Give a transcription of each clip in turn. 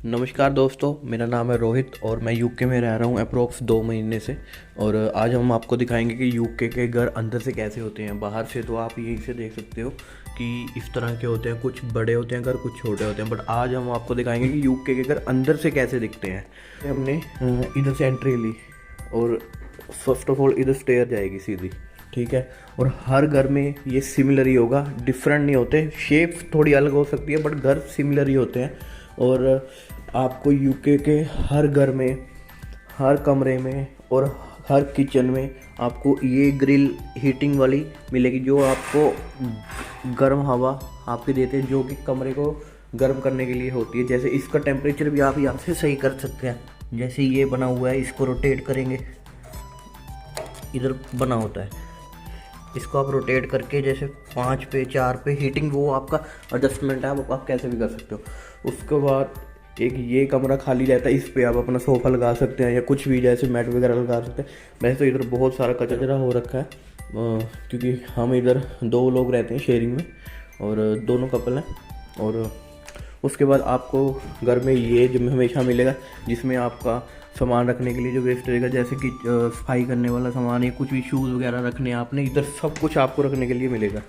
नमस्कार दोस्तों, मेरा नाम है रोहित और मैं यूके में रह रहा हूँ अप्रोक्स 2 महीने से। और आज हम आपको दिखाएंगे कि यूके के घर अंदर से कैसे होते हैं। बाहर से तो आप यहीं से देख सकते हो कि इस तरह के होते हैं, कुछ बड़े होते हैं घर, कुछ छोटे होते हैं, बट आज हम आपको दिखाएंगे कि यूके के घर अंदर से कैसे दिखते हैं। हमने इधर से एंट्री ली और फर्स्ट ऑफ ऑल इधर स्टेयर जाएगी सीधी, ठीक है। और हर घर में ये सिमिलर ही होगा, डिफरेंट नहीं होते। शेप थोड़ी अलग हो सकती है बट घर सिमिलर ही होते हैं। और आपको यूके के हर घर में, हर कमरे में और हर किचन में आपको ये ग्रिल हीटिंग वाली मिलेगी, जो आपको गर्म हवा आपके देते हैं, जो कि कमरे को गर्म करने के लिए होती है। जैसे इसका टेम्परेचर भी आप यहाँ से सही कर सकते हैं। जैसे ये बना हुआ है, इसको रोटेट करेंगे, इधर बना होता है, इसको आप रोटेट करके जैसे 5 पे 4 पे हीटिंग, वो आपका एडजस्टमेंट है, आप कैसे भी कर सकते हो। उसके बाद एक ये कमरा खाली रहता है, इस पे आप अपना सोफ़ा लगा सकते हैं या कुछ भी जैसे मैट वगैरह लगा सकते हैं। वैसे तो इधर बहुत सारा कचरा हो रखा है क्योंकि हम इधर 2 लोग रहते हैं शेयरिंग में और दोनों कपल हैं। और उसके बाद आपको घर में ये जो हमेशा मिलेगा, जिसमें आपका सामान रखने के लिए जो वेस्ट रहेगा, जैसे कि सफाई करने वाला सामान या कुछ भी शूज़ वगैरह रखने आपने, इधर सब कुछ आपको रखने के लिए मिलेगा।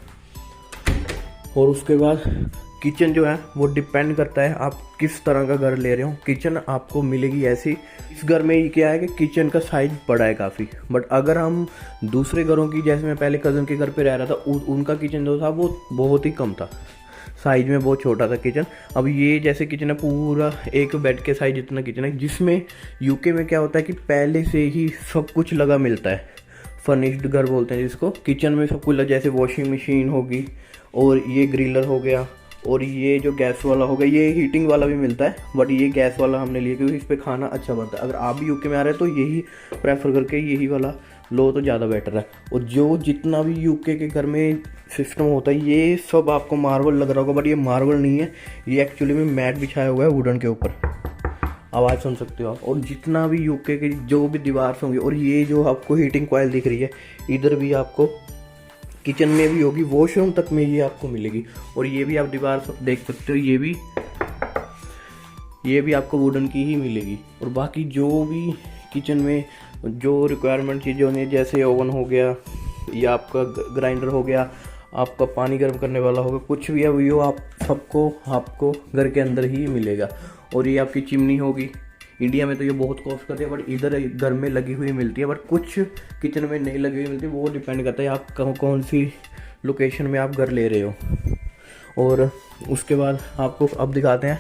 और उसके बाद किचन जो है वो डिपेंड करता है आप किस तरह का घर ले रहे हो। किचन आपको मिलेगी ऐसी, इस घर में ये क्या है कि किचन का साइज बड़ा है काफ़ी, बट अगर हम दूसरे घरों की, जैसे मैं पहले कज़न के घर पे रह रहा था, उनका किचन जो था वो बहुत ही कम था, साइज में बहुत छोटा था किचन। अब ये जैसे किचन है पूरा एक बेड के साइज जितना किचन है, जिसमें यूके में क्या होता है कि पहले से ही सब कुछ लगा मिलता है। फर्निश्ड घर बोलते हैं जिसको। किचन में सब कुछ, जैसे वॉशिंग मशीन होगी और ये ग्रिलर हो गया और ये जो गैस वाला हो गया, ये हीटिंग वाला भी मिलता है, बट ये गैस वाला हमने लिया क्योंकि इस पर खाना अच्छा बनता है। अगर आप भी यूके में आ रहे हैं तो यही प्रेफर करके यही वाला लो तो ज़्यादा बेटर है। और जो जितना भी यूके के घर में सिस्टम होता है, ये सब आपको मार्बल लग रहा होगा, बट ये मार्बल नहीं है, ये एक्चुअली में मैट बिछाया हुआ है वुडन के ऊपर। आवाज़ सुन सकते हो आप। और जितना भी यूके के जो भी दीवार होंगे, और ये जो आपको हीटिंग कॉइल दिख रही है, इधर भी आपको किचन में भी होगी, वॉशरूम तक में ये आपको मिलेगी। और ये भी आप दीवार देख सकते हो, ये भी आपको वुडन की ही मिलेगी। और बाकी जो भी किचन में जो रिक्वायरमेंट चीज़ें होनी है, जैसे ओवन हो गया या आपका ग्राइंडर हो गया, आपका पानी गर्म करने वाला होगा, कुछ भी है वो आप सबको आपको घर के अंदर ही मिलेगा। और ये आपकी चिमनी होगी। इंडिया में तो ये बहुत कॉस्ट करती है, बट इधर घर में लगी हुई मिलती है, बट कुछ किचन में नहीं लगी हुई मिलती। वो डिपेंड करता है आप कौन सी लोकेशन में आप घर ले रहे हो। और उसके बाद आपको अब दिखाते हैं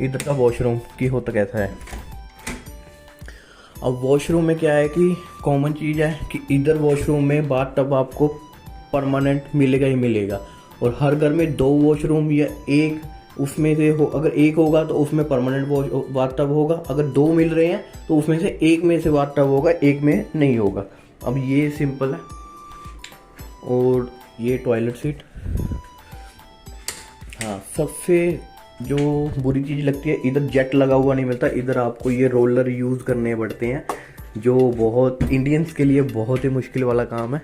इधर का वॉशरूम की होता कैसा है। अब वॉशरूम में क्या है कि कॉमन चीज़ है कि इधर वॉशरूम में बाथ टब आपको परमानेंट मिलेगा ही मिलेगा। और हर घर में 2 वॉशरूम या एक उसमें से हो, अगर एक होगा तो उसमें परमानेंट बाथ टब होगा, अगर 2 मिल रहे हैं तो उसमें से एक में से बाथ टब होगा, एक में नहीं होगा। अब ये सिंपल है। और ये टॉयलेट सीट। हाँ, सबसे जो बुरी चीज़ लगती है, इधर जेट लगा हुआ नहीं मिलता, इधर आपको ये रोलर यूज़ करने पड़ते हैं, जो बहुत इंडियंस के लिए बहुत ही मुश्किल वाला काम है।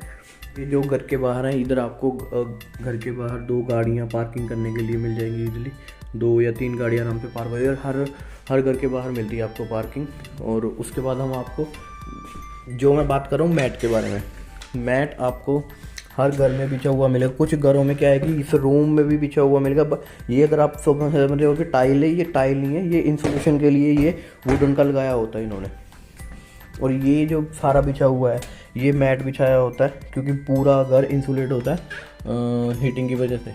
ये जो घर के बाहर है, इधर आपको घर के बाहर 2 गाड़ियाँ पार्किंग करने के लिए मिल जाएंगी इजीली। 2 या 3 गाड़ियाँ आराम से पार्क हो जाएगी, हर घर के बाहर मिलती है आपको पार्किंग। और उसके बाद हम आपको, जो मैं बात कर रहा हूँ मैट के बारे में, मैट आपको हर घर में बिछा हुआ मिलेगा। कुछ घरों में क्या है कि इस रूम में भी बिछा हुआ मिलेगा। ये अगर आप समझ रहे हो कि टाइल है, ये टाइल नहीं है, ये इंसुलेशन के लिए ये वुडन का लगाया होता है इन्होंने। और ये जो सारा बिछा हुआ है, ये मैट बिछाया होता है क्योंकि पूरा घर इंसुलेट होता है हीटिंग की वजह से।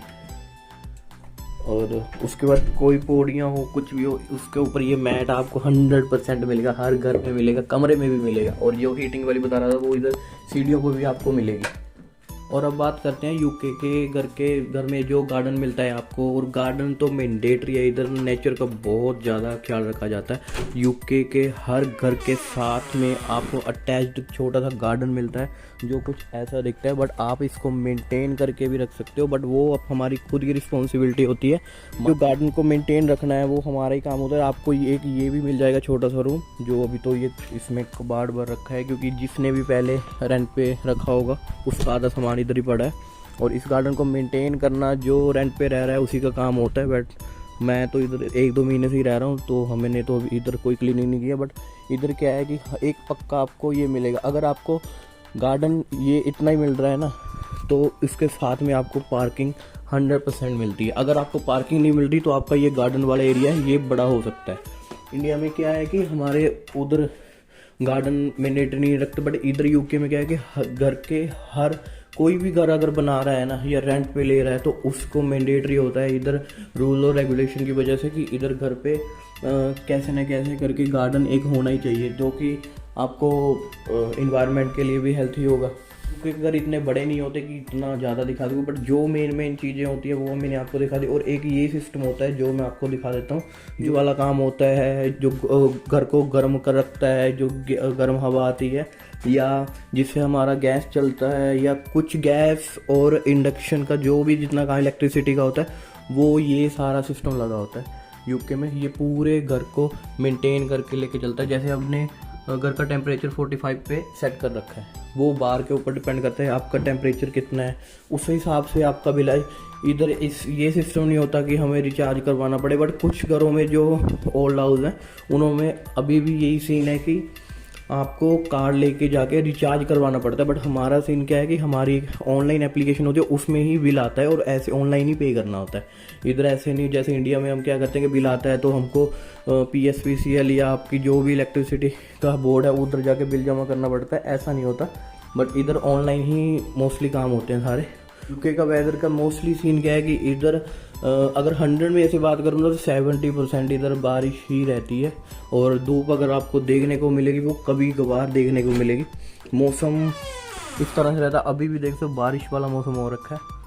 और उसके बाद कोई पौड़ियाँ हो, कुछ भी हो, उसके ऊपर ये मैट आपको 100% मिलेगा, हर घर में मिलेगा, कमरे में भी मिलेगा। और जो हीटिंग वाली बता रहा था वो इधर सीढ़ियों पर भी आपको मिलेगी। और अब बात करते हैं यूके के घर में जो गार्डन मिलता है आपको। और गार्डन तो मैंडेटरी है, इधर नेचर का बहुत ज़्यादा ख्याल रखा जाता है। यूके के हर घर के साथ में आपको अटैच्ड छोटा सा गार्डन मिलता है, जो कुछ ऐसा दिखता है, बट आप इसको मेंटेन करके भी रख सकते हो, बट वो अब हमारी खुद की रिस्पॉन्सिबिलिटी होती है। जो गार्डन को मेंटेन रखना है वो हमारा ही काम होता है। आपको एक ये भी मिल जाएगा छोटा सा रूम, जो अभी तो ये इसमें कबाड़ भर रखा है क्योंकि जिसने भी पहले रेंट पे रखा होगा उसका आधा सामान इधर ही पड़ा है। और इस गार्डन को मेंटेन करना जो रेंट पे रह रहा है उसी का काम होता है, बट मैं तो इधर 1-2 महीने से ही रह रहा हूँ, तो हमने तो अभी इधर कोई क्लीनिंग नहीं किया। बट इधर क्या है कि एक पक्का आपको ये मिलेगा, अगर आपको गार्डन ये इतना ही मिल रहा है ना, तो इसके साथ में आपको पार्किंग 100% मिलती है। अगर आपको पार्किंग नहीं मिल रही तो आपका ये गार्डन वाला एरिया है ये बड़ा हो सकता है। इंडिया में क्या है कि हमारे उधर गार्डन मैंडेटरी नहीं रखते, बट इधर यूके में क्या है कि घर के हर कोई भी घर अगर बना रहा है ना या रेंट पे ले रहा है तो उसको मैंडेटरी होता है इधर रूल और रेगुलेशन की वजह से कि इधर घर पे कैसे न कैसे करके गार्डन एक होना ही चाहिए, जो कि आपको इन्वायरमेंट के लिए भी हेल्थी होगा। क्योंकि अगर इतने बड़े नहीं होते कि इतना ज़्यादा दिखा दूँ, बट जो मेन चीज़ें होती है वो मैंने आपको दिखा दी। और एक ये सिस्टम होता है जो मैं आपको दिखा देता हूँ, जो वाला काम होता है जो घर को गर्म कर रखता है, जो गर्म हवा आती है या जिससे हमारा गैस चलता है, या कुछ गैस और इंडक्शन का जो भी जितना काम इलेक्ट्रिसिटी का होता है वो ये सारा सिस्टम लगा होता है यूके में। ये पूरे घर को मेंटेन करके लेके चलता है। जैसे हमने घर का टेम्परेचर 45 पे सेट कर रखा है, वो बाहर के ऊपर डिपेंड करता है आपका टेम्परेचर कितना है, उस हिसाब से आपका बिल आए। इधर ये सिस्टम नहीं होता कि हमें रिचार्ज करवाना पड़े, बट कुछ घरों में जो ओल्ड हाउस हैं उन्होंने अभी भी यही सीन है कि आपको कार्ड लेके जाके रिचार्ज करवाना पड़ता है। बट हमारा सीन क्या है कि हमारी ऑनलाइन एप्लीकेशन होती है, उसमें ही बिल आता है और ऐसे ऑनलाइन ही पे करना होता है। इधर ऐसे नहीं, जैसे इंडिया में हम क्या करते हैं कि बिल आता है तो हमको PSPCL या आपकी जो भी इलेक्ट्रिसिटी का बोर्ड है उधर जाके बिल जमा करना पड़ता है, ऐसा नहीं होता। बट इधर ऑनलाइन ही मोस्टली काम होते हैं सारे। यूके का वेदर का मोस्टली सीन क्या है कि इधर अगर 100 में ऐसे बात करूँ तो 70% इधर बारिश ही रहती है, और धूप अगर आपको देखने को मिलेगी वो कभी कभार देखने को मिलेगी। मौसम इस तरह से रहता है। अभी भी देख सकते बारिश वाला मौसम हो रखा है।